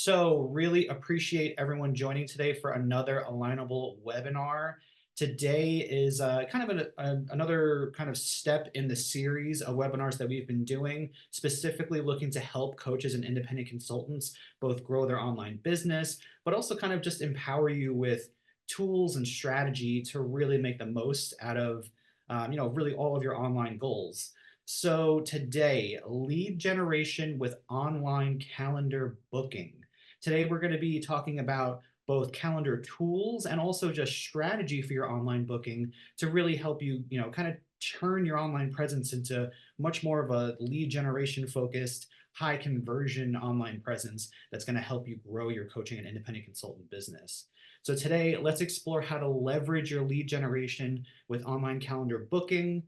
So really appreciate everyone joining today for another Alignable webinar. Today is kind of another kind of step in the series of webinars that we've been doing, specifically looking to help coaches and independent consultants both grow their online business, but also kind of just empower you with tools and strategy to really make the most out of, really all of your online goals. So today, lead generation with online calendar booking. Today, we're going to be talking about both calendar tools and also just strategy for your online booking to really help you, kind of turn your online presence into much more of a lead generation focused, high conversion online presence that's going to help you grow your coaching and independent consultant business. So today, let's explore how to leverage your lead generation with online calendar booking.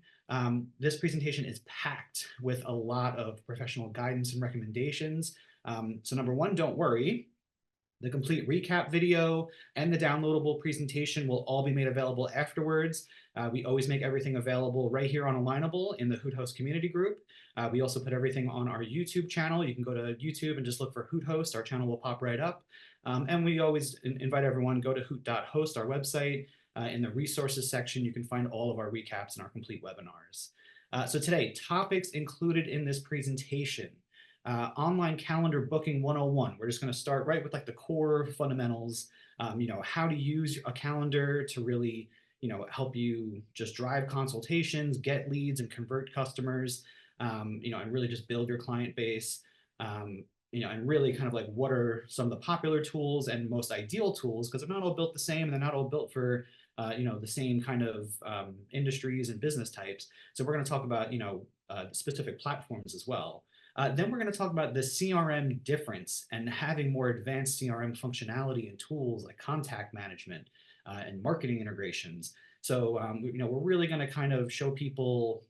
This presentation is packed with a lot of professional guidance and recommendations. So number one, don't worry. The complete recap video and the downloadable presentation will all be made available afterwards. We always make everything available right here on Alignable in the Hoot Host community group. We also put everything on our YouTube channel. You can go to YouTube and just look for Hoot Host. Our channel will pop right up. And we always invite everyone, go to hoot.host, our website. In the resources section, you can find all of our recaps and our complete webinars. So today, topics included in this presentation. Online calendar booking 101. We're just going to start right with like the core fundamentals, how to use a calendar to really, help you just drive consultations, get leads and convert customers, and really just build your client base. And really kind of like what are some of the popular tools and most ideal tools, because they're not all built the same and they're not all built for the same kind of industries and business types. So we're going to talk about specific platforms as well. Then we're going to talk about the CRM difference and having more advanced CRM functionality and tools like contact management and marketing integrations. So we're really going to kind of show people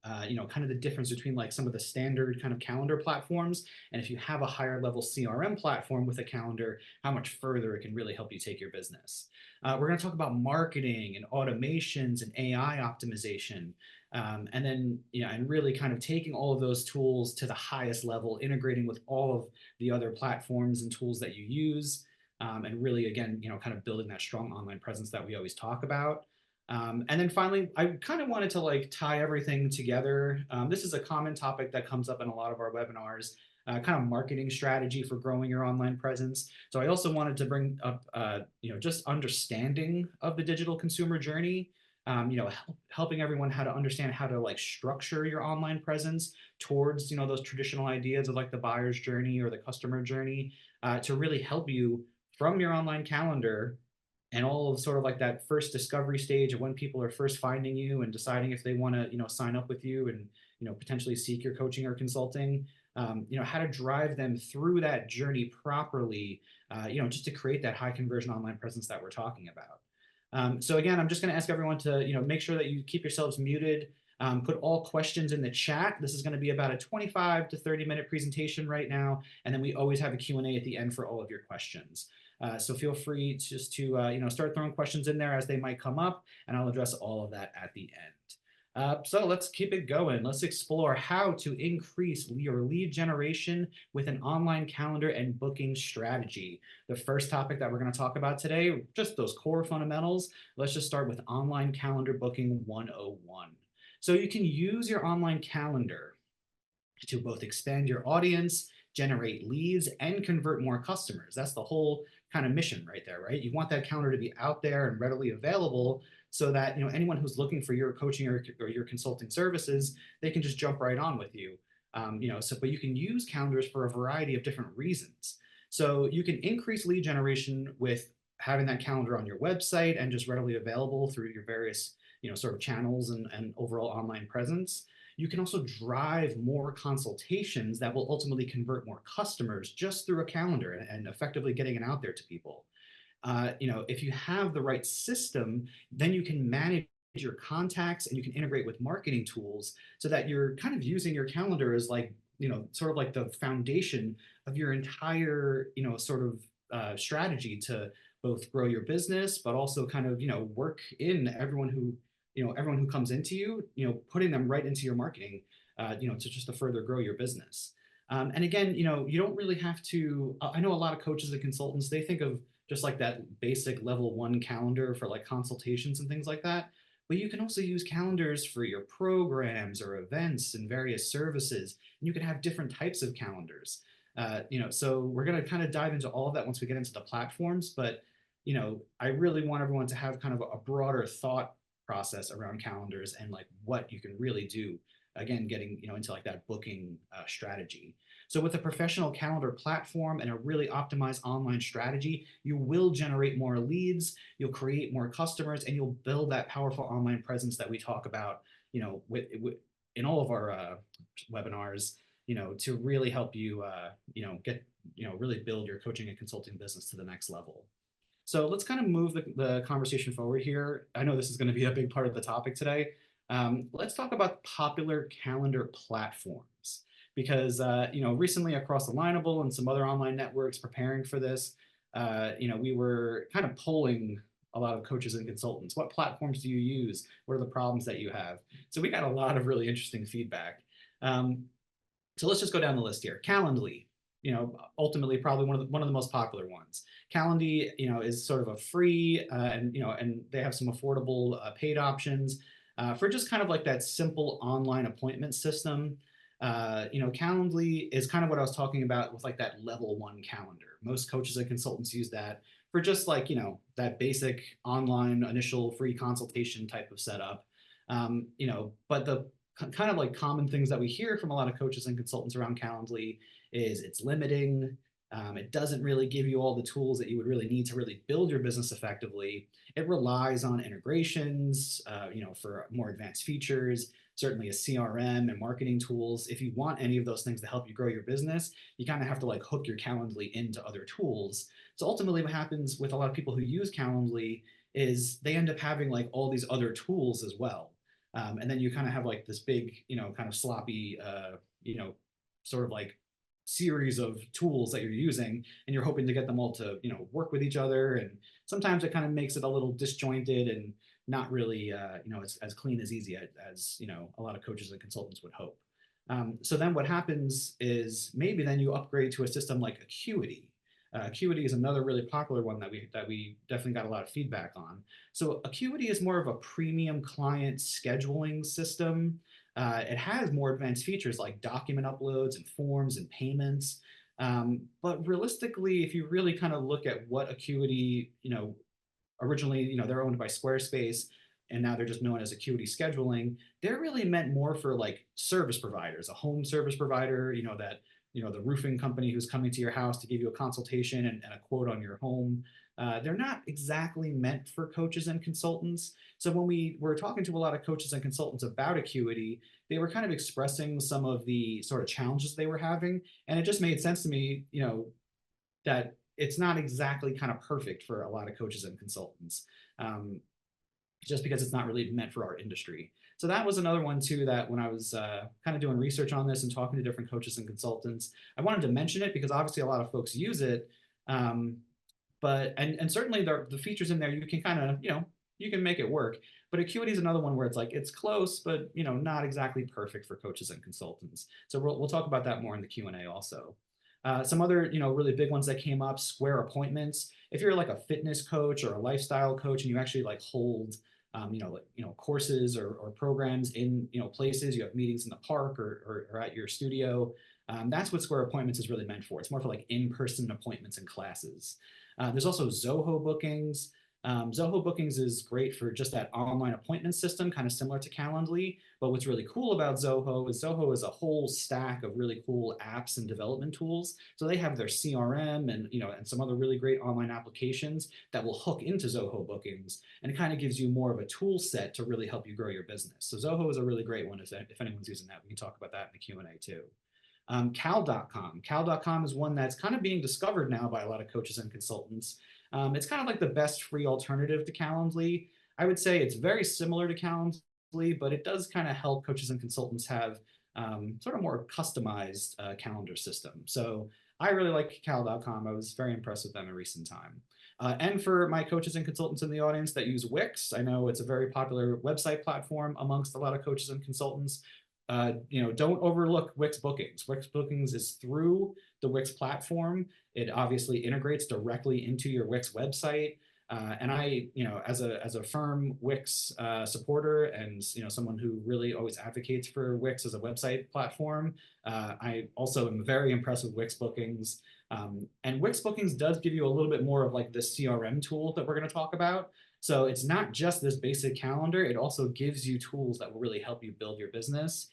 kind of the difference between like some of the standard kind of calendar platforms. And if you have a higher level CRM platform with a calendar, how much further it can really help you take your business. We're going to talk about marketing and automations and AI optimization. And then, and really kind of taking all of those tools to the highest level, integrating with all of the other platforms and tools that you use. And really, again, kind of building that strong online presence that we always talk about. And then finally, I kind of wanted to like tie everything together. This is a common topic that comes up in a lot of our webinars, kind of marketing strategy for growing your online presence. So I also wanted to bring up, just understanding of the digital consumer journey, helping everyone how to understand how to like structure your online presence towards, those traditional ideas of like the buyer's journey or the customer journey, to really help you from your online calendar and all of sort of like that first discovery stage of when people are first finding you and deciding if they want to sign up with you and potentially seek your coaching or consulting, how to drive them through that journey properly, just to create that high conversion online presence that we're talking about. So again, I'm just going to ask everyone to make sure that you keep yourselves muted. Put all questions in the chat. This is going to be about a 25 to 30-minute presentation right now, and then we always have a Q&A at the end for all of your questions. So feel free just to start throwing questions in there as they might come up, and I'll address all of that at the end. So let's keep it going. Let's explore how to increase your lead generation with an online calendar and booking strategy. The first topic that we're going to talk about today, just those core fundamentals. Let's just start with online calendar booking 101. So you can use your online calendar to both expand your audience, generate leads, and convert more customers. That's the whole kind of mission right there, right? You want that calendar to be out there and readily available so that anyone who's looking for your coaching or your consulting services, they can just jump right on with you. But you can use calendars for a variety of different reasons. So you can increase lead generation with having that calendar on your website and just readily available through your various sort of channels and overall online presence. You can also drive more consultations that will ultimately convert more customers just through a calendar and effectively getting it out there to people. If you have the right system, then you can manage your contacts and you can integrate with marketing tools so that you're kind of using your calendar as like, sort of like the foundation of your entire, sort of strategy to both grow your business, but also kind of, work in everyone who comes into you, putting them right into your marketing, to just to further grow your business. And again, you don't really have to. I know a lot of coaches and consultants, they think of just like that basic level one calendar for like consultations and things like that. But you can also use calendars for your programs or events and various services. And you can have different types of calendars. So we're going to kind of dive into all of that once we get into the platforms. But I really want everyone to have kind of a broader thought process around calendars and like what you can really do. Again, getting into like that booking strategy. So with a professional calendar platform and a really optimized online strategy, you will generate more leads, you'll create more customers, and you'll build that powerful online presence that we talk about, in all of our webinars, to really help you, get, really build your coaching and consulting business to the next level. So let's kind of move the conversation forward here. I know this is going to be a big part of the topic today. Let's talk about popular calendar platforms because recently across Alignable and some other online networks preparing for this, we were kind of polling a lot of coaches and consultants. What platforms do you use? What are the problems that you have? So we got a lot of really interesting feedback. Um, so let's just go down the list here. Calendly, ultimately probably one of the most popular ones. Calendly, is sort of a free, and they have some affordable paid options for just kind of like that simple online appointment system. Calendly is kind of what I was talking about with like that level one calendar. Most coaches and consultants use that for just like, that basic online initial free consultation type of setup. But the kind of like common things that we hear from a lot of coaches and consultants around Calendly is it's limiting. It doesn't really give you all the tools that you would really need to really build your business effectively. It relies on integrations, for more advanced features, certainly a CRM and marketing tools. If you want any of those things to help you grow your business, you kind of have to like hook your Calendly into other tools. So ultimately what happens with a lot of people who use Calendly is they end up having like all these other tools as well. And then you kind of have like this big, kind of sloppy, sort of like series of tools that you're using, and you're hoping to get them all to, work with each other. And sometimes it kind of makes it a little disjointed and not really, as clean as easy as, a lot of coaches and consultants would hope. So then what happens is maybe then you upgrade to a system like Acuity. Acuity is another really popular one that we definitely got a lot of feedback on. So Acuity is more of a premium client scheduling system. It has more advanced features like document uploads and forms and payments. But realistically, if you really kind of look at what Acuity, originally, they're owned by Squarespace, and now they're just known as Acuity Scheduling. They're really meant more for like service providers, a home service provider, that the roofing company who's coming to your house to give you a consultation and a quote on your home. They're not exactly meant for coaches and consultants. So when we were talking to a lot of coaches and consultants about Acuity, they were kind of expressing some of the sort of challenges they were having, and it just made sense to me, that it's not exactly kind of perfect for a lot of coaches and consultants, just because it's not really meant for our industry. So that was another one too that when I was kind of doing research on this and talking to different coaches and consultants, I wanted to mention it because obviously a lot of folks use it. But certainly the features in there you can kind of, you can make it work. But Acuity is another one where it's like it's close, but not exactly perfect for coaches and consultants. So we'll talk about that more in the Q&A also. Some other, really big ones that came up: Square Appointments. If you're like a fitness coach or a lifestyle coach and you actually like hold, courses or programs in, places, you have meetings in the park or at your studio. That's what Square Appointments is really meant for. It's more for like in-person appointments and classes. There's also Zoho Bookings. Zoho Bookings is great for just that online appointment system, kind of similar to Calendly. But what's really cool about Zoho is a whole stack of really cool apps and development tools. So they have their CRM and some other really great online applications that will hook into Zoho Bookings, and it kind of gives you more of a tool set to really help you grow your business. So Zoho is a really great one if anyone's using that. We can talk about that in the Q&A too. Cal.com. Cal.com is one that's kind of being discovered now by a lot of coaches and consultants. It's kind of like the best free alternative to Calendly. I would say it's very similar to Calendly, but it does kind of help coaches and consultants have sort of more customized calendar system. So I really like Cal.com. I was very impressed with them in recent time. And for my coaches and consultants in the audience that use Wix, I know it's a very popular website platform amongst a lot of coaches and consultants. don't overlook Wix bookings. Wix bookings is through the Wix platform. It obviously integrates directly into your Wix website. And I, as a firm Wix supporter, and someone who really always advocates for Wix as a website platform, I also am very impressed with Wix bookings. And Wix bookings does give you a little bit more of like the CRM tool that we're going to talk about. So it's not just this basic calendar; it also gives you tools that will really help you build your business.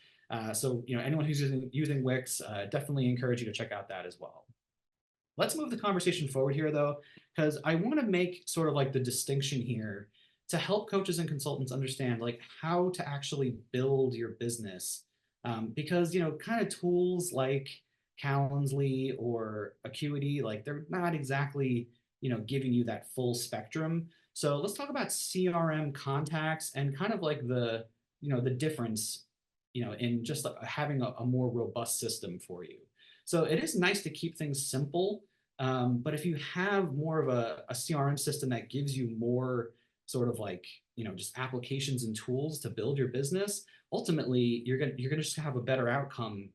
So anyone who's using Wix, definitely encourage you to check out that as well. Let's move the conversation forward here, though, because I want to make sort of like the distinction here to help coaches and consultants understand like how to actually build your business. Because, kind of tools like Calendly or Acuity, like they're not exactly, giving you that full spectrum. So let's talk about CRM contacts and kind of like the difference, in just like having a more robust system for you. So it is nice to keep things simple, but if you have more of a CRM system that gives you more sort of like just applications and tools to build your business, ultimately you're gonna just have a better outcome,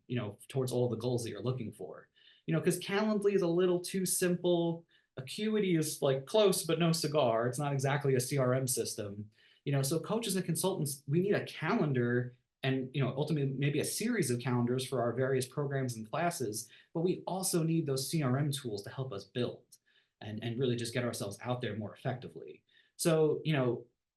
towards all the goals that you're looking for. Because Calendly is a little too simple. Acuity is like close but no cigar. It's not exactly a CRM system. So coaches and consultants, we need a calendar and ultimately maybe a series of calendars for our various programs and classes, but we also need those CRM tools to help us build and really just get ourselves out there more effectively. So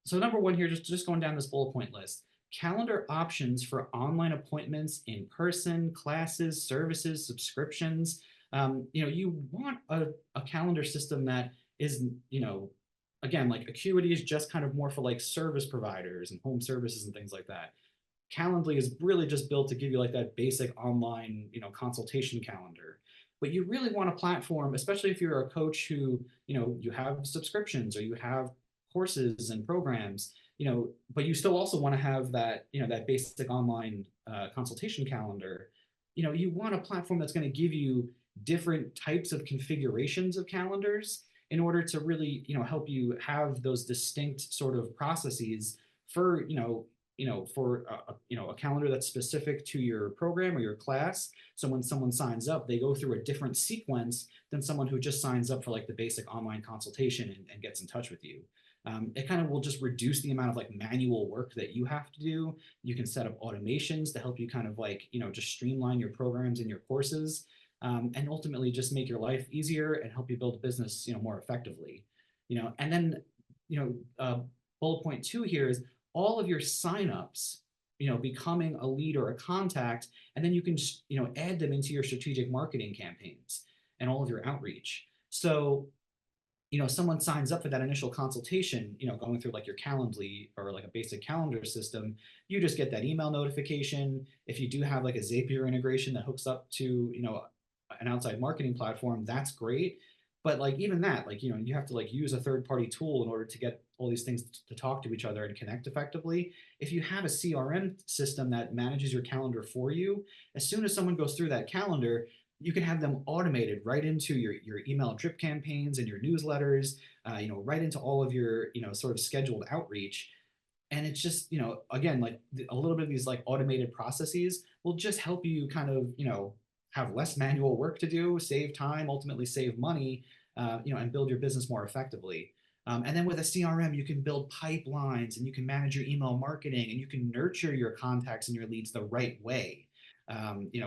so number one here, just going down this bullet point list: calendar options for online appointments, in person classes, services, subscriptions. You want a calendar system that is again, like Acuity is just kind of more for like service providers and home services and things like that. Calendly is really just built to give you like that basic online, consultation calendar. But you really want a platform, especially if you're a coach who, you have subscriptions or you have courses and programs, but you still also want to have that, that basic online consultation calendar. You want a platform that's going to give you different types of configurations of calendars in order to really, help you have those distinct sort of processes for, for a calendar that's specific to your program or your class. So when someone signs up, they go through a different sequence than someone who just signs up for like the basic online consultation and gets in touch with you. It kind of will just reduce the amount of like manual work that you have to do. You can set up automations to help you kind of like, just streamline your programs and your courses, and ultimately just make your life easier and help you build a business, more effectively. And then, bullet point two here is all of your signups, becoming a lead or a contact, and then you can just, add them into your strategic marketing campaigns and all of your outreach. So, someone signs up for that initial consultation, going through like your Calendly or like a basic calendar system, you just get that email notification. If you do have like a Zapier integration that hooks up to, an outside marketing platform, that's great. But like even that, like, you have to like use a third party tool in order to get all these things to talk to each other and connect effectively. If you have a CRM system that manages your calendar for you, as soon as someone goes through that calendar, you can have them automated right into your email drip campaigns and your newsletters, right into all of your, sort of scheduled outreach. And it's just, again, like a little bit of these like automated processes will just help you kind of, have less manual work to do, save time, ultimately save money, and build your business more effectively. And then with a CRM, you can build pipelines and you can manage your email marketing and you can nurture your contacts and your leads the right way,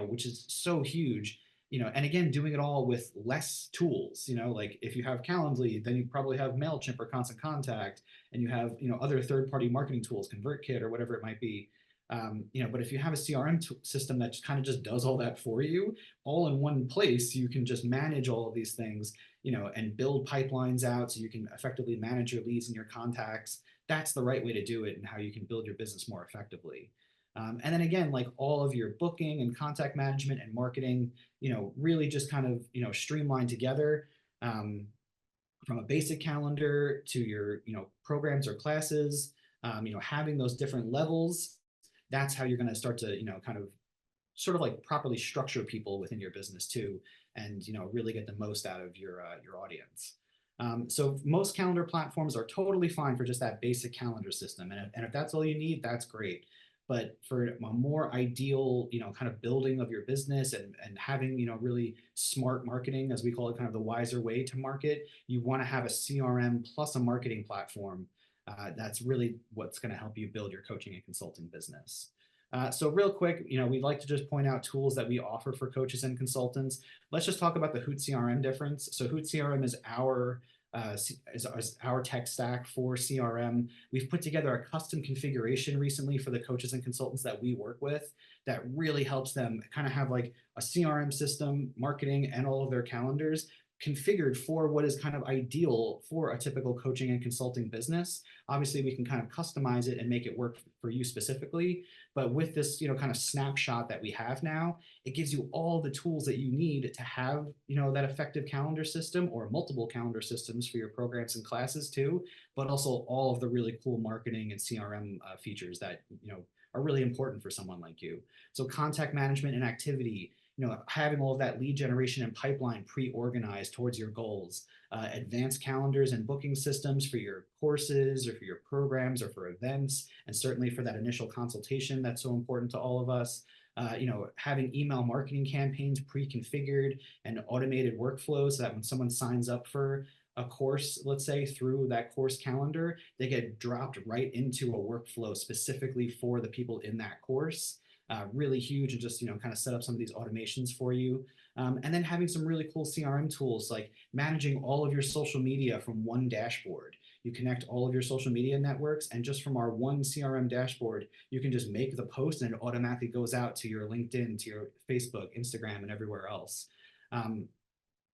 which is so huge. And again, doing it all with less tools. Like if you have Calendly, then you probably have MailChimp or Constant Contact, and you have, other third-party marketing tools, ConvertKit or whatever it might be. But if you have a CRM system that kind of just does all that for you, all in one place, you can just manage all of these things, and build pipelines out so you can effectively manage your leads and your contacts. That's the right way to do it and how you can build your business more effectively. And then again, like all of your booking and contact management and marketing, really just kind of, streamline together, from a basic calendar to your, programs or classes, having those different levels. That's how you're going to start to, kind of sort of like properly structure people within your business too, and, really get the most out of your audience. So most calendar platforms are totally fine for just that basic calendar system. And if that's all you need, that's great. But for a more ideal, kind of building of your business and having, really smart marketing, as we call it, kind of the wiser way to market, you want to have a CRM plus a marketing platform. That's really what's going to help you build your coaching and consulting business. So real quick, we'd like to just point out tools that we offer for coaches and consultants. Let's just talk about the Hoot CRM difference. So Hoot CRM is our tech stack for CRM. We've put together a custom configuration recently for the coaches and consultants that we work with that really helps them kind of have like a CRM system, marketing, and all of their calendars configured for what is kind of ideal for a typical coaching and consulting business. Obviously, we can kind of customize it and make it work for you specifically. But with this, kind of snapshot that we have now, it gives you all the tools that you need to have, that effective calendar system or multiple calendar systems for your programs and classes too, but also all of the really cool marketing and CRM features that, are really important for someone like you. So contact management and activity, having all of that lead generation and pipeline pre-organized towards your goals, advanced calendars and booking systems for your courses or for your programs or for events, and certainly for that initial consultation that's so important to all of us. Having email marketing campaigns pre-configured and automated workflows so that when someone signs up for a course, let's say through that course calendar, they get dropped right into a workflow specifically for the people in that course. Really huge, and just kind of set up some of these automations for you. And then having some really cool CRM tools like managing all of your social media from one dashboard. You connect all of your social media networks, and just from our one CRM dashboard, you can just make the post and it automatically goes out to your LinkedIn, to your Facebook, Instagram, and everywhere else.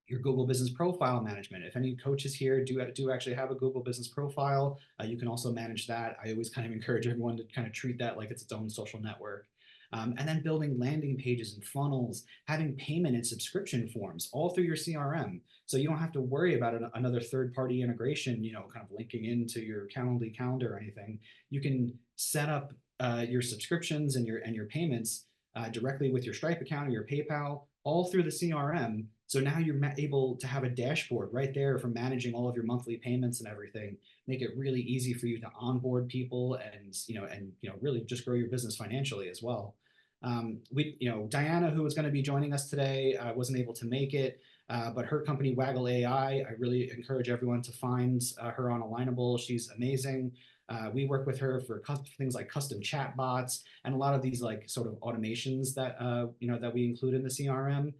Your Google Business Profile management. If any coaches here do actually have a Google Business Profile, you can also manage that. I always kind of encourage everyone to kind of treat that like it's its own social network. And then building landing pages and funnels, having payment and subscription forms all through your CRM. So you don't have to worry about another third-party integration, kind of linking into your Calendly calendar or anything. You can set up your subscriptions and your payments directly with your Stripe account or your PayPal, all through the CRM. So now you're able to have a dashboard right there for managing all of your monthly payments and everything. Make it really easy for you to onboard people and really just grow your business financially as well. Diana, who was going to be joining us today, wasn't able to make it, but her company Waggle AI, I really encourage everyone to find her on Alignable. She's amazing. We work with her for things like custom chat bots and a lot of these like sort of automations that that we include in the CRM.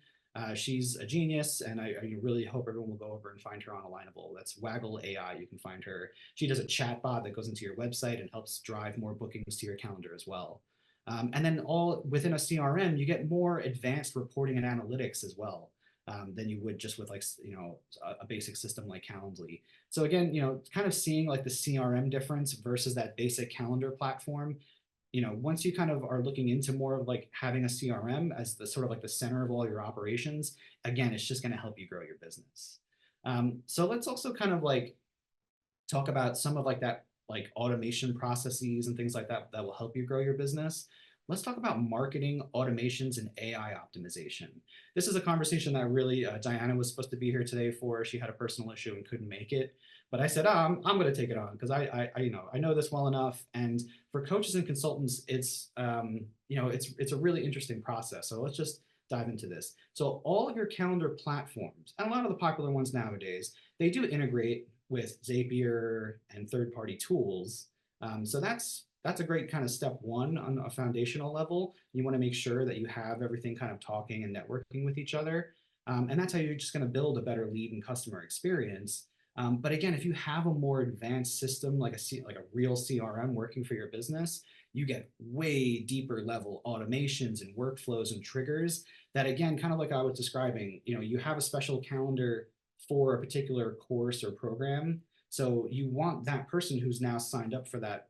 She's a genius, and I really hope everyone will go over and find her on Alignable. That's Waggle AI. You can find her. She does a chat bot that goes into your website and helps drive more bookings to your calendar as well. And then all within a CRM, you get more advanced reporting and analytics as well than you would just with like a basic system like Calendly. So again, kind of seeing like the CRM difference versus that basic calendar platform. Once you kind of are looking into more of like having a CRM as the sort of like the center of all your operations, again, it's just going to help you grow your business. So let's also kind of like talk about some of like that like automation processes and things like that that will help you grow your business. Let's talk about marketing automations and AI optimization. This is a conversation that really Diana was supposed to be here today for. She had a personal issue and couldn't make it. But I said, I'm going to take it on because I know this well enough. And for coaches and consultants, it's it's a really interesting process. So let's just dive into this. So all of your calendar platforms, and a lot of the popular ones nowadays, they do integrate with Zapier and third-party tools. So that's a great kind of step one on a foundational level. You want to make sure that you have everything kind of talking and networking with each other. And that's how you're just going to build a better lead and customer experience. But again, if you have a more advanced system like a real CRM working for your business, you get way deeper level automations and workflows and triggers that, again, kind of like I was describing, you have a special calendar for a particular course or program. So you want that person who's now signed up for that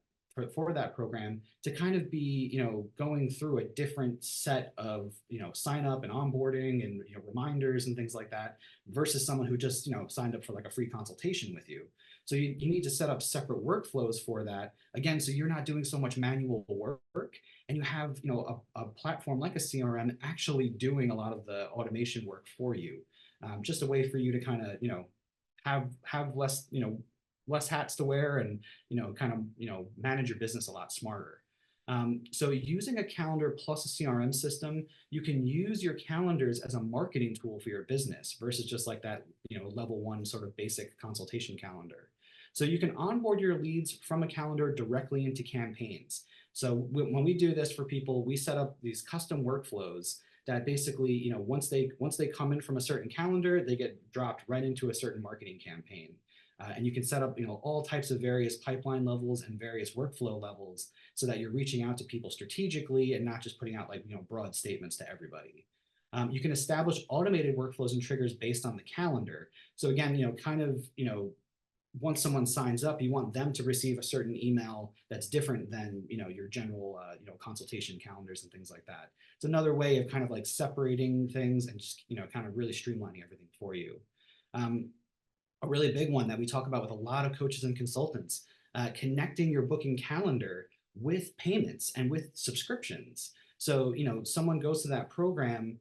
program to kind of be going through a different set of sign up and onboarding and reminders and things like that versus someone who just signed up for like a free consultation with you. So you need to set up separate workflows for that, again, so you're not doing so much manual work, and you have a platform like a CRM actually doing a lot of the automation work for you. Just a way for you to kind of have less hats to wear and kind of manage your business a lot smarter. So using a calendar plus a CRM system, you can use your calendars as a marketing tool for your business versus just like that, level one sort of basic consultation calendar. So you can onboard your leads from a calendar directly into campaigns. So when we do this for people, we set up these custom workflows that basically, once they come in from a certain calendar, they get dropped right into a certain marketing campaign. And you can set up, all types of various pipeline levels and various workflow levels so that you're reaching out to people strategically and not just putting out like broad statements to everybody. You can establish automated workflows and triggers based on the calendar. So again, kind of once someone signs up, you want them to receive a certain email that's different than your general consultation calendars and things like that. It's another way of kind of like separating things and just kind of really streamlining everything for you. Um, a really big one that we talk about with a lot of coaches and consultants, connecting your booking calendar with payments and with subscriptions. So, someone goes to that program,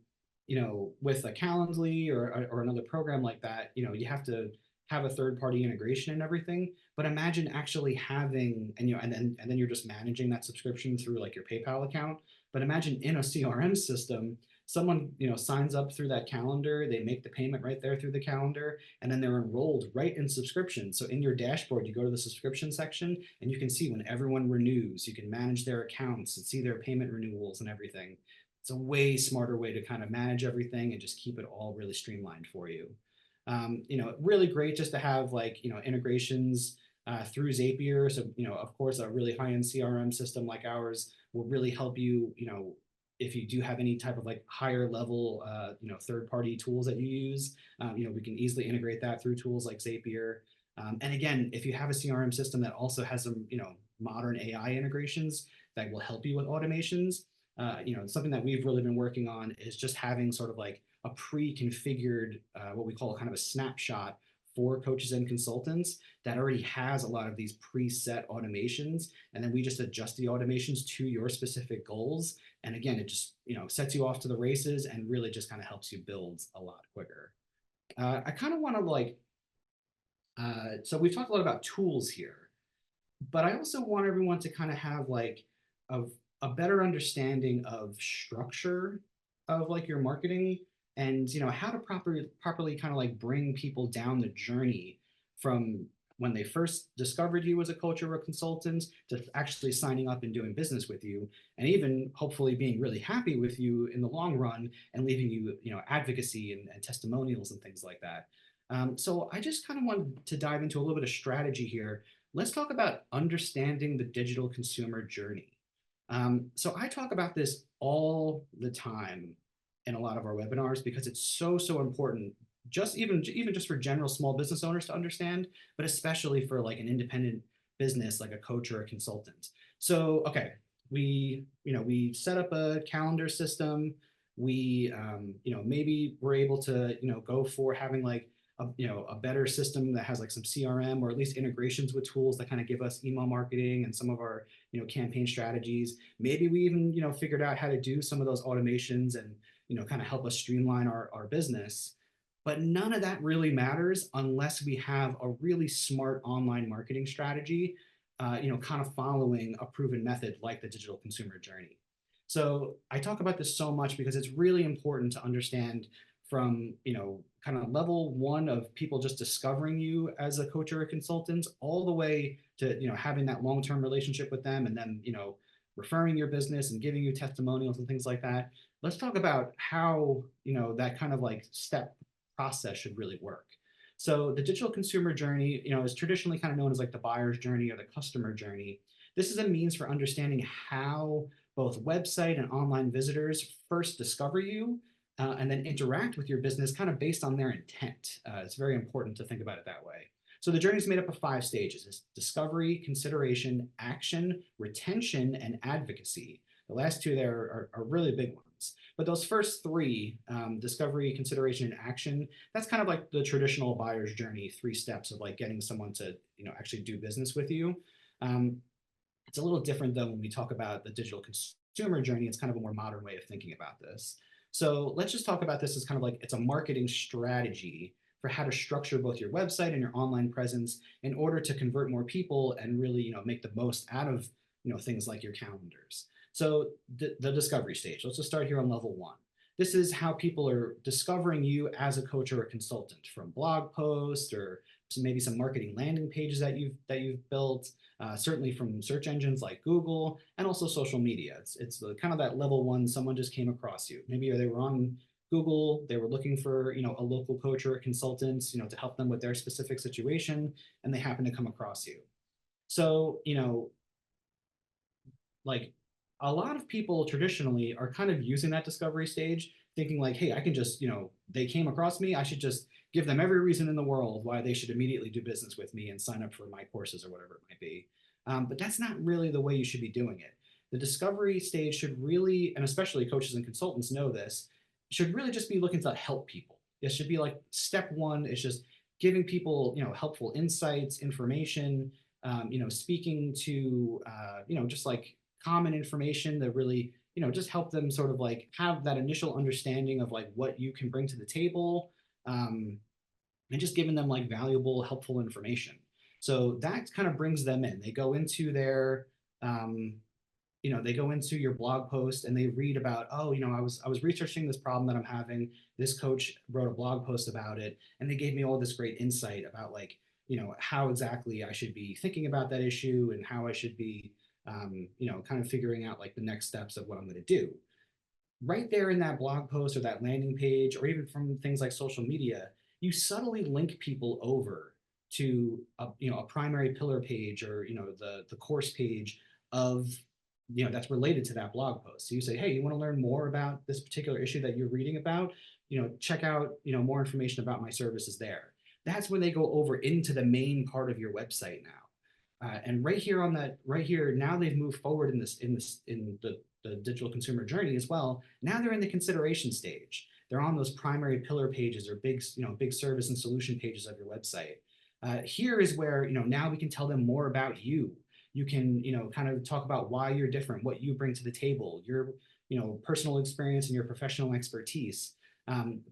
with a Calendly or another program like that, you have to have a third party integration and everything. But imagine actually having, and then you're just managing that subscription through like your PayPal account. But imagine in a CRM system, someone, signs up through that calendar, they make the payment right there through the calendar, and then they're enrolled right in subscription. So in your dashboard, you go to the subscription section and you can see when everyone renews, you can manage their accounts and see their payment renewals and everything. It's a way smarter way to kind of manage everything and just keep it all really streamlined for you. Really great just to have like, integrations through Zapier. So, of course, a really high-end CRM system like ours will really help you, if you do have any type of like higher level, third-party tools that you use, we can easily integrate that through tools like Zapier. And again, if you have a CRM system that also has some, modern AI integrations that will help you with automations, something that we've really been working on is just having sort of like a pre-configured, what we call kind of a snapshot for coaches and consultants that already has a lot of these preset automations, and then we just adjust the automations to your specific goals. And again, it just sets you off to the races and really just kind of helps you build a lot quicker. I kind of want to like, so we've talked a lot about tools here, but I also want everyone to kind of have like a, a better understanding of structure of like your marketing and how to properly kind of like bring people down the journey from when they first discovered you as a coach or a consultant to actually signing up and doing business with you, and even hopefully being really happy with you in the long run and leaving you advocacy and testimonials and things like that. So I just kind of wanted to dive into a little bit of strategy here. Let's talk about understanding the digital consumer journey. So I talk about this all the time in a lot of our webinars because it's so important. Just even just for general small business owners to understand, but especially for like an independent business like a coach or a consultant. So okay, we set up a calendar system. We maybe we're able to go for having like a better system that has like some CRM or at least integrations with tools that kind of give us email marketing and some of our campaign strategies. Maybe we even figured out how to do some of those automations and kind of help us streamline our business. But none of that really matters unless we have a really smart online marketing strategy, kind of following a proven method like the digital consumer journey. So I talk about this so much because it's really important to understand from kind of level one of people just discovering you as a coach or a consultant all the way to having that long-term relationship with them and then referring your business and giving you testimonials and things like that. Let's talk about how that kind of like step process should really work. So the digital consumer journey is traditionally kind of known as like the buyer's journey or the customer journey. This is a means for understanding how both website and online visitors first discover you and then interact with your business kind of based on their intent. It's very important to think about it that way. So the journey is made up of 5 stages: it's discovery, consideration, action, retention, and advocacy. The last 2 there are really big ones. But those first 3, discovery, consideration, and action, that's kind of like the traditional buyer's journey, 3 steps of like getting someone to actually do business with you. Um, it's a little different though when we talk about the digital consumer journey. It's kind of a more modern way of thinking about this. So let's just talk about this as kind of like it's a marketing strategy for how to structure both your website and your online presence in order to convert more people and really make the most out of things like your calendars. So the discovery stage, let's just start here on level one. This is how people are discovering you as a coach or a consultant from blog posts or maybe some marketing landing pages that you've built, certainly from search engines like Google and also social media. It's the kind of that level one, someone just came across you. Maybe they were on Google, they were looking for a local coach or a consultant to help them with their specific situation, and they happen to come across you. So like a lot of people traditionally are kind of using that discovery stage thinking like, hey, I can just, they came across me, I should just give them every reason in the world why they should immediately do business with me and sign up for my courses or whatever it might be. But that's not really the way you should be doing it. The discovery stage should really, and especially coaches and consultants know this, should really just be looking to help people. It should be like step one is just giving people, helpful insights, information, speaking to, just like common information that really, just help them sort of like have that initial understanding of like what you can bring to the table, and just giving them like valuable, helpful information. So that kind of brings them in. They go into their, they go into your blog post and they read about, oh, I was researching this problem that I'm having. This coach wrote a blog post about it, and they gave me all this great insight about like, how exactly I should be thinking about that issue and how I should be, kind of figuring out like the next steps of what I'm going to do. Right there in that blog post or that landing page, or even from things like social media, you subtly link people over to a primary pillar page or the course page of that's related to that blog post. So you say, hey, you want to learn more about this particular issue that you're reading about? Check out more information about my services there. That's when they go over into the main part of your website now. And right here, now they've moved forward in the digital consumer journey as well. Now they're in the consideration stage. They're on those primary pillar pages or big service and solution pages of your website. Here is where, now we can tell them more about you. You can, kind of talk about why you're different, what you bring to the table, your, personal experience and your professional expertise.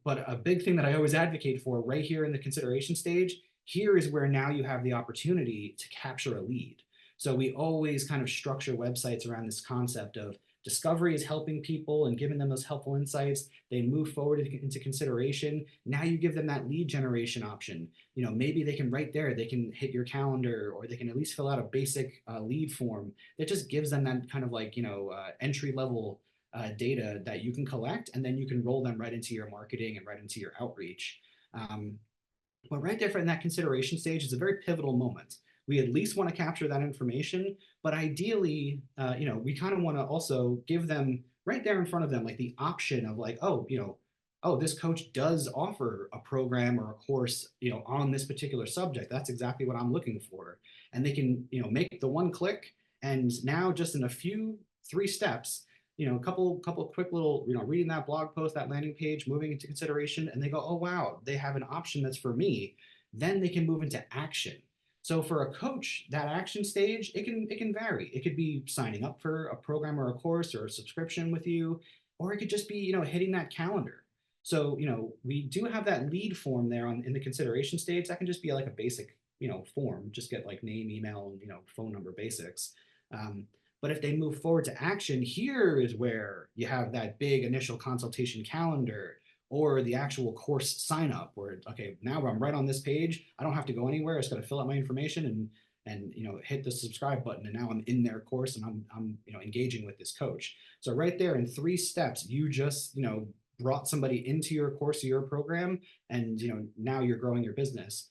But a big thing that I always advocate for right here in the consideration stage, here is where now you have the opportunity to capture a lead. So we always kind of structure websites around this concept of discovery is helping people and giving them those helpful insights. They move forward into consideration. Now you give them that lead generation option. Maybe they can right there, they can hit your calendar, or they can at least fill out a basic lead form that just gives them that kind of like, entry level data that you can collect, and then you can roll them right into your marketing and right into your outreach. But right there in that consideration stage is a very pivotal moment. We at least want to capture that information, but ideally, we kind of want to also give them right there in front of them, like the option of like, oh, oh, this coach does offer a program or a course, on this particular subject. That's exactly what I'm looking for. And they can, make the one click, and now just in a few 3 steps, a couple quick little, reading that blog post, that landing page, moving into consideration, and they go, oh wow, they have an option that's for me. Then they can move into action. So for a coach, that action stage, it can vary. It could be signing up for a program or a course or a subscription with you, or it could just be, hitting that calendar. So, we do have that lead form there in the consideration stage. That can just be like a basic, form, just get like name, email, and, phone number basics. But if they move forward to action, here is where you have that big initial consultation calendar or the actual course sign up where, okay, now I'm right on this page. I don't have to go anywhere. I just got to fill out my information and hit the subscribe button, and now I'm in their course and I'm engaging with this coach. So right there in 3 steps, you just brought somebody into your course or your program, and now you're growing your business.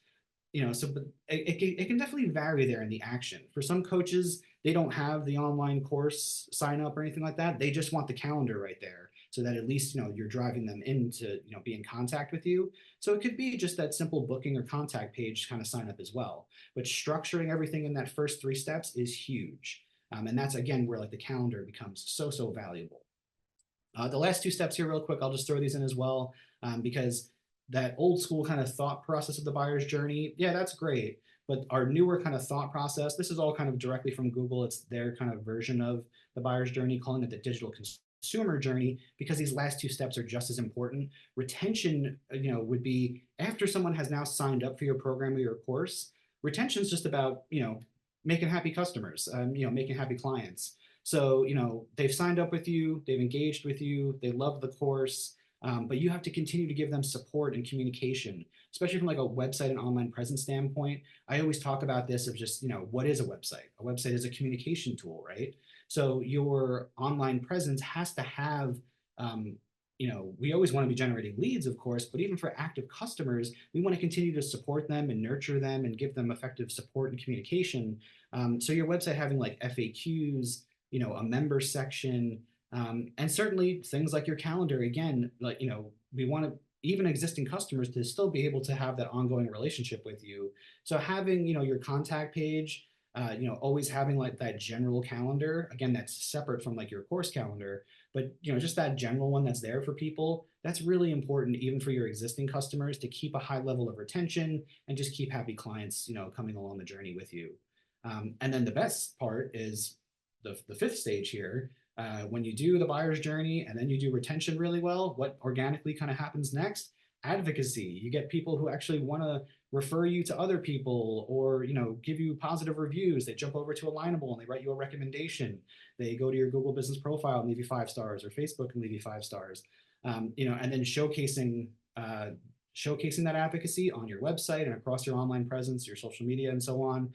So but it can definitely vary there in the action. For some coaches, they don't have the online course sign up or anything like that. They just want the calendar right there, so that at least you're driving them into be in contact with you. So it could be just that simple booking or contact page kind of sign up as well. But structuring everything in that first 3 steps is huge, and that's again where like the calendar becomes so valuable. The last 2 steps here, real quick, I'll just throw these in as well, because that old school kind of thought process of the buyer's journey, yeah, that's great. But our newer kind of thought process, this is all kind of directly from Google. It's their kind of version of the buyer's journey, calling it the digital consumer journey, because these last 2 steps are just as important. Retention, would be after someone has now signed up for your program or your course. Retention is just about, making happy customers, making happy clients. So, they've signed up with you, they've engaged with you, they love the course, but you have to continue to give them support and communication, especially from like a website and online presence standpoint. I always talk about this of just, what is a website? A website is a communication tool, right? So your online presence has to have, um, we always want to be generating leads, of course, but even for active customers, we want to continue to support them and nurture them and give them effective support and communication. So your website having like FAQs, a member section, and certainly things like your calendar. Again, like, we want to even existing customers to still be able to have that ongoing relationship with you. So having, your contact page, always having like that general calendar, again, that's separate from like your course calendar, but just that general one that's there for people, that's really important even for your existing customers to keep a high level of retention and just keep happy clients, coming along the journey with you. And then the best part is the fifth stage here. When you do the buyer's journey and then you do retention really well, what organically kind of happens next? Advocacy. You get people who actually want to refer you to other people, or give you positive reviews. They jump over to Alignable and they write you a recommendation. They go to your Google business profile and leave you 5 stars, or Facebook and leave you 5 stars. And then showcasing that advocacy on your website and across your online presence, your social media, and so on.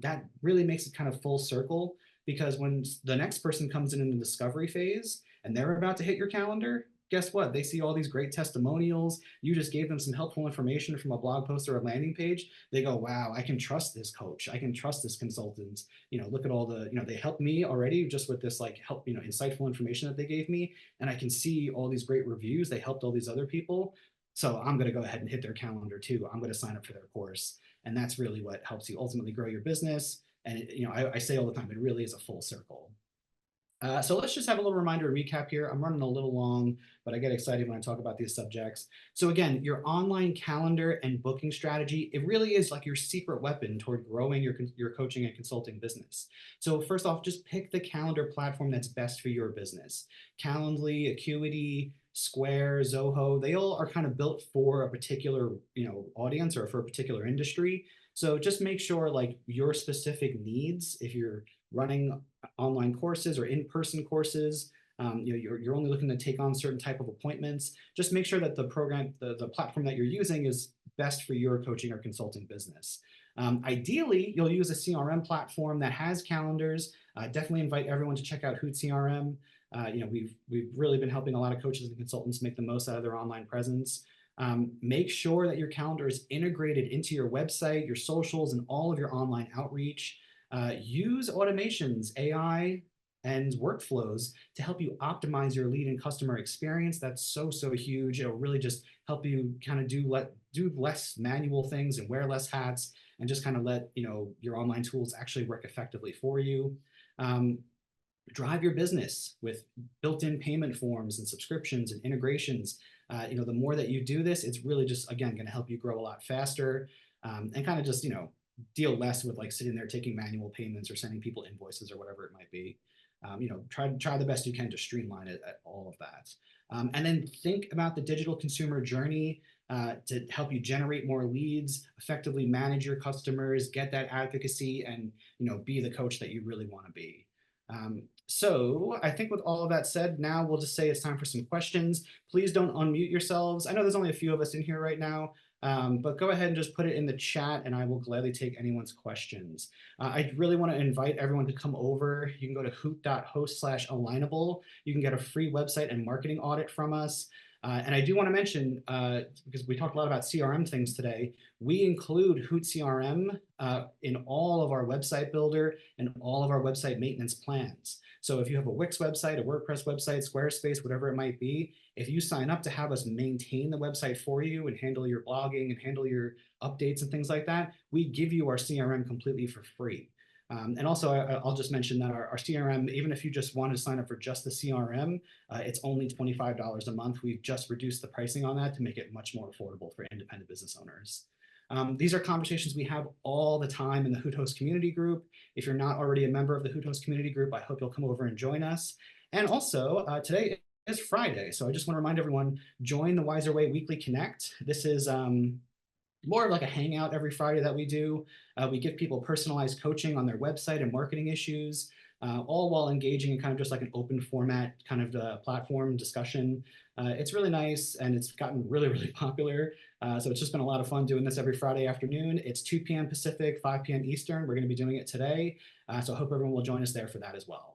That really makes it kind of full circle, because when the next person comes in the discovery phase and they're about to hit your calendar, guess what? They see all these great testimonials. You just gave them some helpful information from a blog post or a landing page. They go, wow, I can trust this coach. I can trust this consultant. Look at all the, they helped me already just with this like help, insightful information that they gave me. And I can see all these great reviews. They helped all these other people. So I'm going to go ahead and hit their calendar too. I'm going to sign up for their course. And that's really what helps you ultimately grow your business. And I say all the time, it really is a full circle. So let's just have a little reminder recap here. I'm running a little long, but I get excited when I talk about these subjects. So again, your online calendar and booking strategy, it really is like your secret weapon toward growing your coaching and consulting business. So first off, just pick the calendar platform that's best for your business. Calendly, Acuity, Square, Zoho, they all are kind of built for a particular, audience or for a particular industry. So just make sure like your specific needs, if you're running online courses or in-person courses, you're only looking to take on certain type of appointments, just make sure that the program, the platform that you're using is best for your coaching or consulting business. Ideally, you'll use a CRM platform that has calendars. Definitely invite everyone to check out Hoot CRM. We've really been helping a lot of coaches and consultants make the most out of their online presence. Make sure that your calendar is integrated into your website, your socials, and all of your online outreach. Use automations, AI, and workflows to help you optimize your lead and customer experience. That's so huge. It'll really just help you kind of do less manual things and wear less hats, and just kind of let your online tools actually work effectively for you. Drive your business with built-in payment forms and subscriptions and integrations. The more that you do this, it's really just, again, going to help you grow a lot faster, and kind of just, deal less with like sitting there taking manual payments or sending people invoices or whatever it might be. Try the best you can to streamline it at all of that. And then think about the digital consumer journey to help you generate more leads, effectively manage your customers, get that advocacy, and be the coach that you really want to be. So I think with all of that said, now we'll just say it's time for some questions. Please don't unmute yourselves. I know there's only a few of us in here right now, but go ahead and just put it in the chat and I will gladly take anyone's questions. I really want to invite everyone to come over. You can go to hoot.host/alignable. You can get a free website and marketing audit from us. And I do want to mention, because we talked a lot about CRM things today, we include Hoot CRM in all of our website builder and all of our website maintenance plans. So if you have a Wix website, a WordPress website, Squarespace, whatever it might be, if you sign up to have us maintain the website for you and handle your blogging and handle your updates and things like that, we give you our CRM completely for free. And also, I'll just mention that our CRM, even if you just wanted to sign up for just the CRM, it's only $25 a month. We've just reduced the pricing on that to make it much more affordable for independent business owners. These are conversations we have all the time in the Hoot Host community group. If you're not already a member of the Hoot Host community group, I hope you'll come over and join us. And also, today is Friday, so I just want to remind everyone, join the Wiser Way Weekly Connect. This is more of like a hangout every Friday that we do. We give people personalized coaching on their website and marketing issues, all while engaging in kind of just like an open format kind of platform discussion. It's really nice and it's gotten really, really popular. So it's just been a lot of fun doing this every Friday afternoon. It's 2 p.m. Pacific, 5 p.m. Eastern. We're going to be doing it today. So I hope everyone will join us there for that as well.